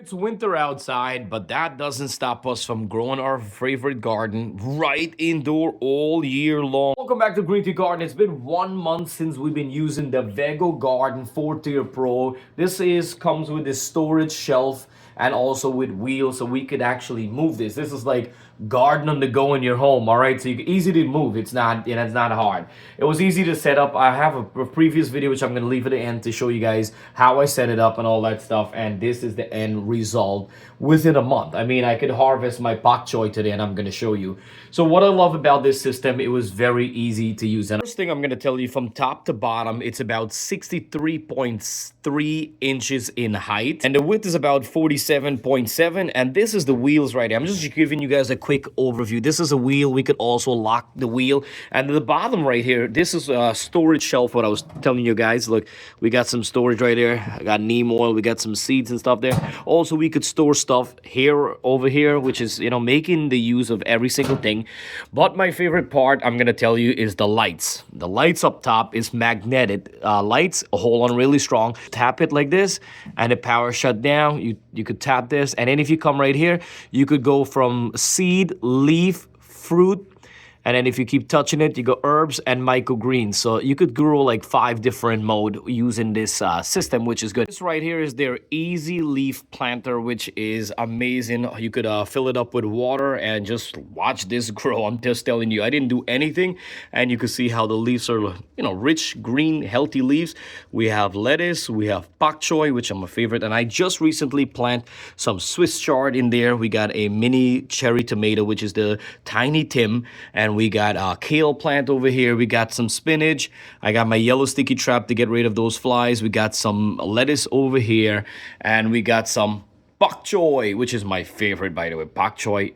It's winter outside, but that doesn't stop us from growing our favorite garden right indoor all year long. Welcome back to Green Tea Garden. It's been 1 month since we've been using the Vego Garden 4-tier Pro. This is comes with this storage shelf and also with wheels, so we could actually move this. This is like garden on the go in your home, all right? So you can easy to move. It's not, it's not hard. It was easy to set up. I have a previous video which I'm gonna leave at the end to show you guys how I set it up and all that stuff. And this is the end result within a month. I mean, I could harvest my pak choy today, and I'm gonna show you. So what I love about this system, it was very easy to use. And first thing I'm gonna tell you, from top to bottom, it's about 63.3 inches in height, and the width is about 47.7. And this is the wheels right here. I'm just giving you guys a quick overview. This is a wheel. We could also lock the wheel. And at the bottom right here, this is a storage shelf, what I was telling you guys. Look, we got some storage right here. I got neem oil. We got some seeds and stuff there. Also, we could store stuff here, over here, which is, making the use of every single thing. But my favorite part, I'm going to tell you, is the lights. The lights up top is magnetic lights, hold on really strong. Tap it like this, and the power shut down. You could tap this, and then if you come right here, you could go from seed, leaf, fruit, and then if you keep touching it, you go herbs and microgreens. So you could grow like 5 different mode using this system, which is good. This right here is their easy leaf planter, which is amazing. You could fill it up with water and just watch this grow. I'm just telling you, I didn't do anything. And you can see how the leaves are, rich, green, healthy leaves. We have lettuce, we have pak choy, which I'm a favorite. And I just recently planted some Swiss chard in there. We got a mini cherry tomato, which is the tiny Tim. And we got a kale plant over here. We got some spinach. I got my yellow sticky trap to get rid of those flies. We got some lettuce over here. And we got some pak choy, which is my favorite, by the way. Pak choy,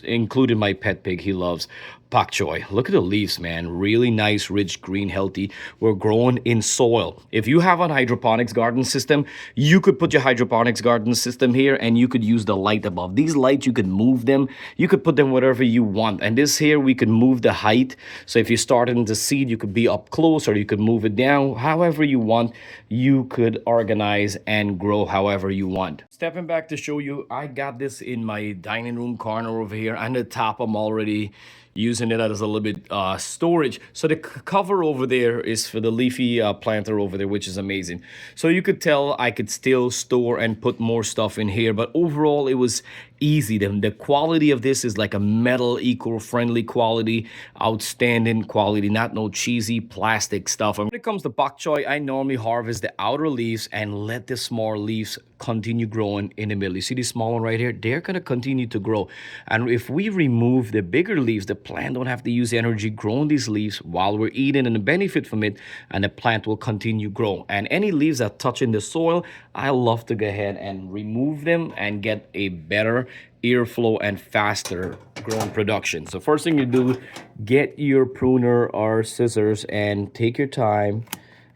including my pet pig. He loves pak choy. Look at the leaves, man. Really nice, rich, green, healthy. We're growing in soil. If you have an hydroponics garden system, you could put your hydroponics garden system here, and you could use the light above. These lights, you could move them. You could put them whatever you want. And this here, we could move the height. So if you started in the seed, you could be up close, or you could move it down. However you want, you could organize and grow however you want. Stepping back to show you, I got this in my dining room corner over here. On the top, I'm already using it as a little bit storage. So the cover over there is for the leafy planter over there, which is amazing. So you could tell I could still store and put more stuff in here, but overall it was easy. The quality of this is like a metal, eco-friendly quality, outstanding quality, not no cheesy plastic stuff. And when it comes to bok choy, I normally harvest the outer leaves and let the small leaves continue growing in the middle. You see this small one right here? They're gonna continue to grow. And if we remove the bigger leaves, the plant don't have to use energy growing these leaves while we're eating and benefit from it, and the plant will continue grow. And any leaves that touch in the soil, I love to go ahead and remove them and get a better airflow and faster growing production. So first thing you do, get your pruner or scissors and take your time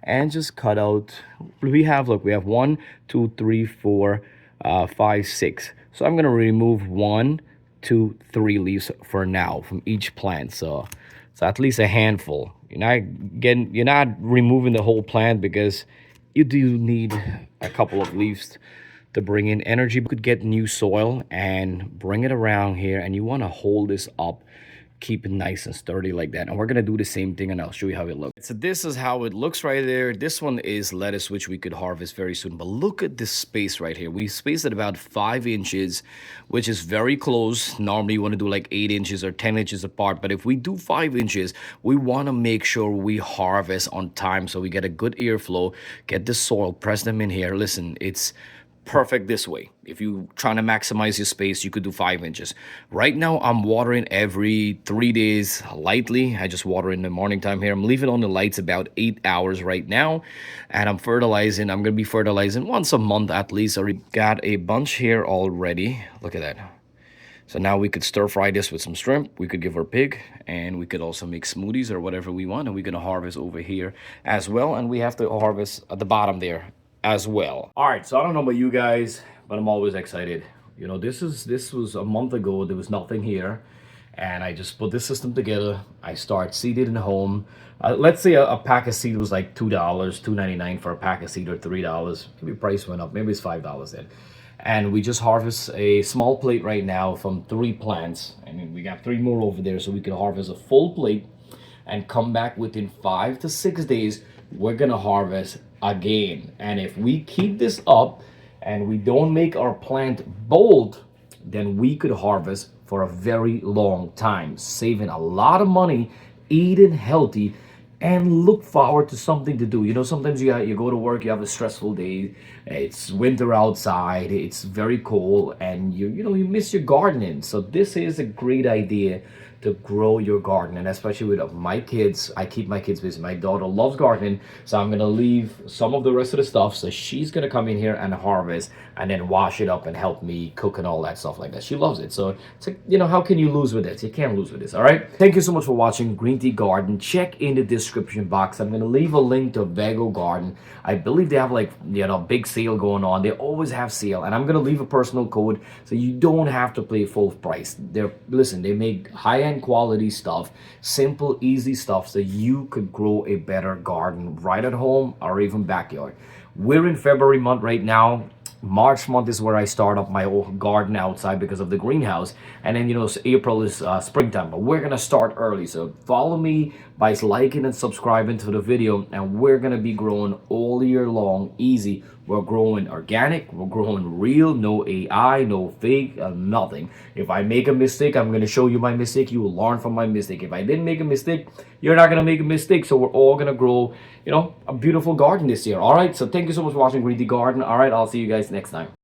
and just cut out. We have 1, 2, 3, 4, 5, 6. So I'm gonna remove 1, 2, 3 leaves for now from each plant. So at least a handful. You're not removing the whole plant, because you do need a couple of leaves to bring in energy. You could get new soil and bring it around here, and you want to hold this up, keep it nice and sturdy like that. And we're gonna do the same thing, and I'll show you how it looks. So this is how it looks right there. This one is lettuce, which we could harvest very soon. But look at this space right here. We spaced it about 5 inches, which is very close. Normally you want to do like 8 inches or 10 inches apart, but if we do 5 inches, we want to make sure we harvest on time so we get a good airflow, get the soil, press them in here. Listen, it's perfect this way. If you trying to maximize your space, you could do 5 inches. Right now, I'm watering every 3 days lightly. I just water in the morning time here. I'm leaving on the lights about 8 hours right now, and I'm fertilizing. I'm gonna be fertilizing once a month at least. I already got a bunch here already. Look at that. So now we could stir fry this with some shrimp. We could give our pig, and we could also make smoothies or whatever we want. And we're gonna harvest over here as well. And we have to harvest at the bottom there as well. All right, so I don't know about you guys, but I'm always excited. This was a month ago. There was nothing here, and I just put this system together. I start seeded in the home. Let's say a pack of seed was like $2, $2.99 for a pack of seed, or $3. Maybe price went up. Maybe it's $5 then. and we just harvest a small plate right now from 3 plants. I mean, we got 3 more over there, so we can harvest a full plate and come back within 5 to 6 days. We're gonna harvest again, and if we keep this up and we don't make our plant bold, then we could harvest for a very long time, saving a lot of money, eating healthy, and look forward to something to do. You know, sometimes you go to work, you have a stressful day, it's winter outside, it's very cold, and you miss your gardening. So this is a great idea to grow your garden, and especially with my kids. I keep my kids busy. My daughter loves gardening, so I'm gonna leave some of the rest of the stuff, so she's gonna come in here and harvest and then wash it up and help me cook and all that stuff like that. She loves it. So it's like, how can you lose with this? You can't lose with this. All right, thank you so much for watching Green Tea Garden. Check in the description box. I'm gonna leave a link to Vego Garden. I believe they have, like, big sale going on. They always have sale, and I'm gonna leave a personal code so you don't have to pay full price. They make high-end quality stuff, simple, easy stuff, so you could grow a better garden right at home or even backyard. We're in February month right now. March month is where I start up my old garden outside because of the greenhouse, and then April is springtime. But we're gonna start early, so follow me by liking and subscribing to the video, and we're gonna be growing all year long, easy. We're growing organic, we're growing real, no AI, no fake, nothing. If I make a mistake, I'm gonna show you my mistake. You will learn from my mistake. If I didn't make a mistake, you're not gonna make a mistake. So we're all gonna grow, a beautiful garden this year. All right. So thank you so much for watching Green Tea Garden. All right. I'll see you guys next time.